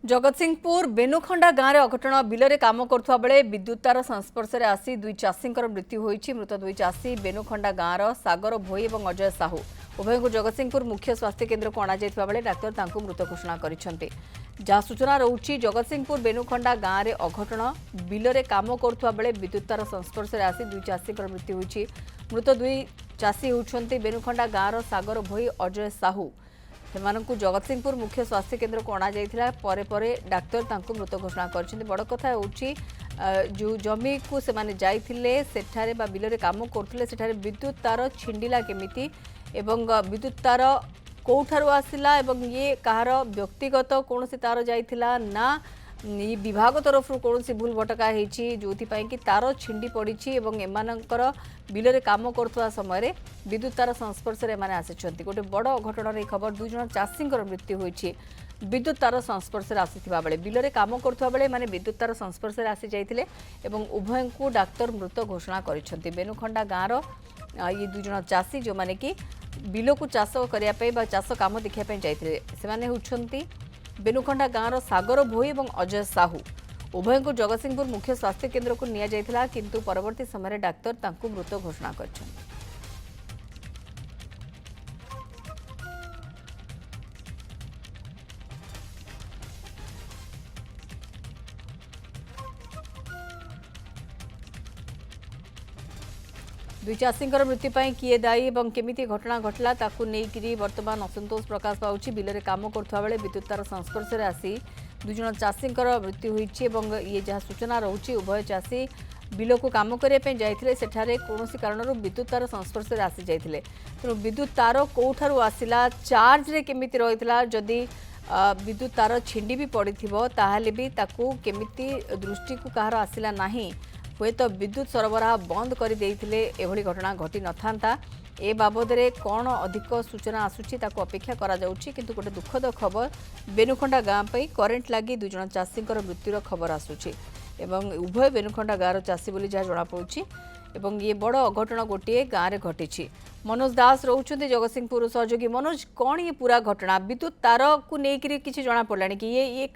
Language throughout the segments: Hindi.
जगतसिंहपुर बेनुखंडा गाँव में अघटन बिल में काम करुवा बेले विद्युत तार संस्पर्श में आसी दुई चाषी मृत्यु होती। मृत दुई चाषी बेनुखंडा गाँव सागर भोई और अजय साहू उभय को जगतसिंहपुर मुख्य स्वास्थ्य केन्द्र को अणाई बेले डाक्तर मृत घोषणा कर जहाँ सूचना रोचे जगतसिंहपुर बेनुखंडा गाँव में अघटन बिल में काम करुवा बेले विद्युत तार संस्पर्श में आसी दुई चाषी मृत्यु होती। मृत दुई चाषी होती बेनुखंडा गाँव सागर भोई अजय साहू से जगतसिंहपुर मुख्य स्वास्थ्य केन्द्र को अणाई डाक्तर मृत घोषणा कर बड़ कथा जो जमी को से जाइथिले सेठारे बा बिल रे काम करथिले सेठारे विद्युत तार छिंडिला केमिति एवं विद्युत तार कोठारु आसिला एवं ये कहार व्यक्तिगत कौन तार जाइथिला ना विभाग तरफ कौन भूल भटका जो कि तार छिंडी पड़ी एवं एमानकर बिल रे काम करथुवा समय विद्युत तार संस्पर्श में एमाने आसिछंती। गोटे बड़ अघटन खबर दुई जन चाषी मृत्यु होइछि विद्युत तार संस्पर्श में आसीथिबा बेले बिल रे काम करथुवा बेले माने विद्युत तार संस्पर्श में आसी जाइथिले एवं उभय को डाक्तर मृत घोषणा करिसंती। बेनुखंडा गाँव ये दुई जन चाषी जो माने कि बिल को चाष करने चाष कम देखा जाइथिले सेमाने होउछंती बेनुखंडा गाँव सागर भोई और अजय साहू उभय को जगतसिंहपुर मुख्य स्वास्थ्य केन्द्र को निया जाइथिला किंतु परवर्ती समय डाक्तर तांकु मृत घोषणा करछन्ती। दुई चाषी मृत्यु पर किए दायी और केमिति घटना घटला ताकू नहीं बर्तमान असंतोष प्रकाश पाउछि। बिल में काम करुवा बेले विद्युत तार संस्पर्श में आसी दुई जन चाषी मृत्यु होइछि एवं ये जहाँ सूचना रोचे उभय चाषी बिल को काम करने जाइथिले सेठारे कौनसी कारणरू विद्युत तार संस्पर्श में आसी जाइथिले तेणु विद्युत तार कोठारु आसिला चार्ज रे केमिति रहितला जदि विद्युत तार छिंडी भी पड़िथिबो ताहाले भी ताकू केमिति दृष्टि को कहार आसिला नाही हुए तो विद्युत सरबराह बंद कर देइथिले एभली घटना घटी न था। ए बाबद रे कौन अधिक सूचना आसुची ताको अपेक्षा करा जाउची किंतु गोटे दुखद खबर बेनुखंडा गाँव पे करेन्ट लगी दुई जन चाषी मृत्युर खबर आसुची एवं उभय बेनुखंडा गाँव चाषी बोली जहाँ जना पड़ुची एवं ये बड़ अघटन गोटे गाँव में घटी। मनोज दास रोचते जगतसिंहपुर सहयोगी। मनोज कौन ये पूरा घटना विद्युत तार को लेकर किसी जना पड़ा कि ये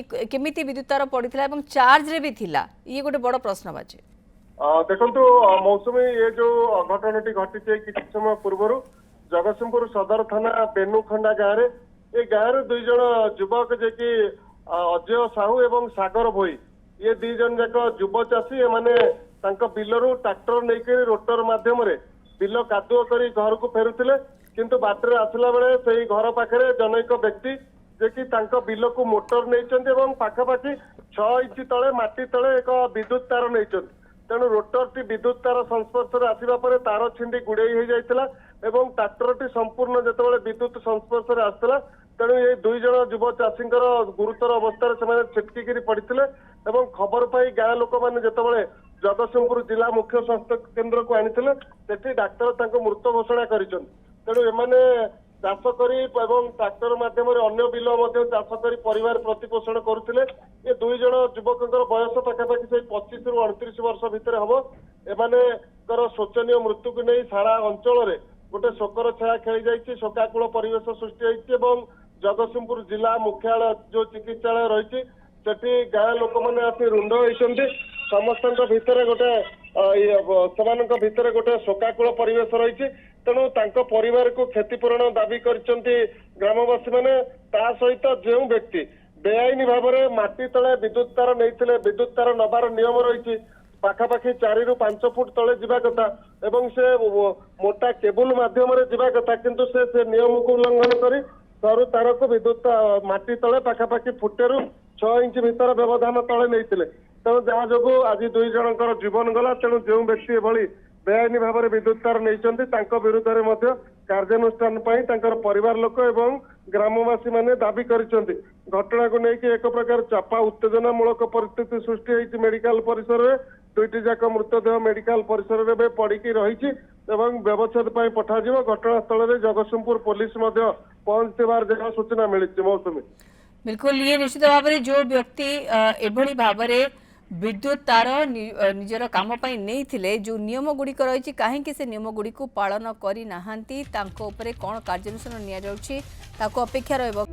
केमिति विद्युत तार पड़ता है चार्ज रे भी थिला ये गोटे बड़ प्रश्न बाचे। देखो मौसुमी ये जो अघटनटी घटी किसी समय पूर्व जगतसिंहपुर सदर थाना बेनुखंडा गाँव ये गाँव दुई जन युवक जे कि अजय साहू एवं सागर भोई ये दी जन जाक युव चाषी एमाने बिलरू ट्रैक्टर नहीं रोटर माध्यम बिल कादुओ कर घर को फेरुले किंतु बाटर आसला बेले से घर पाखे जनक व्यक्ति जे कि बिल को मोटर नहीं पाखापाखि 6 इंच तले माटी तले एक विद्युत तार नहीं तेणु रोटर टी विद्युत तार संस्पर्श में आसवा पर तार छिंडी गुड़े हो जाता ट्रैक्टर टी संपूर्ण जिते विद्युत संस्पर्श में आसला तेणु ये दुई जन युव चाषी गुरुतर अवस्था से छिटकी पड़ते खबर पाई गाँ लोक मैंने जिते जगतसिंहपुर जिला मुख्य स्वास्थ्य केन्द्र को आनी डाक्तर मृत घोषणा कर तेणु एमाने चाष करी ट्रैक्टर मध्यम अन्य बिल चाष कर परिवार प्रतिपोषण करुले ये दुई जन युवक बयस पाखापाखि से 25 ରୁ 29 वर्ष भितर हम एमाने शोचनीय मृत्यु को नहीं सारा अंचल गोटे शोकर छाया खेली जाइए शोकाकूल परिवेश सृष्टि होती जगतसिंहपुर जिला मुख्यालय जो चिकित्सालय रही सेठी गाँ लोक मैंने आसी रुंड होती समस्त भितर गोटे गोटे शोकाकूल परिवेश रही तेणु परिवार को क्षतिपूरण दाबी कर ग्रामवासी मैंने सहित जो व्यक्ति बेआईन भाव में माटी तले विद्युत तार नहीं विद्युत तार नबार नियम रही पाखापाखि 4 ରୁ 5 फुट तले जावा कथा एवं से मोटा केबुल माध्यम जावा कथा किंतु से नियम को उल्लंघन कर सरू तार को विद्युत माटी तले पाखापाखि फुटेरू 6 इंच भीतर व्यवधान तले नहीं तेणु जहाँ जो आज दुई जनकर जीवन गला तेणु जो व्यक्ति एभली बेआईन भाव में विद्युत तार नहीं विरुद्ध में कार्यानुष्ठान परिवार लोक एवं ग्रामवासी मैंने दाबी कर घटना को लेकिन एक प्रकार चापा उत्तेजनामूलक परिस्थिति सृष्टि होती मेडिकल परिसर में दुईटी जाक मृतदेह मेडिकल परिसर में पड़ी रही व्यवच्छेद पठा घटनास्थल में जगतसिंहपुर पुलिस पहुंचवार जगह सूचना मिली। मौसुमी बिल्कुल ये निश्चित भाव में जो व्यक्ति एभली भाव में विद्युत तार निजर काम पाई नहीं थिले जो नियम गुड़िक रही कहीं से नियम गुड़ी को पालन करी नाहांती तांको उपरे कौन कार्यानुष्ठान निया जाउछि ताको अपेक्षा रहबो।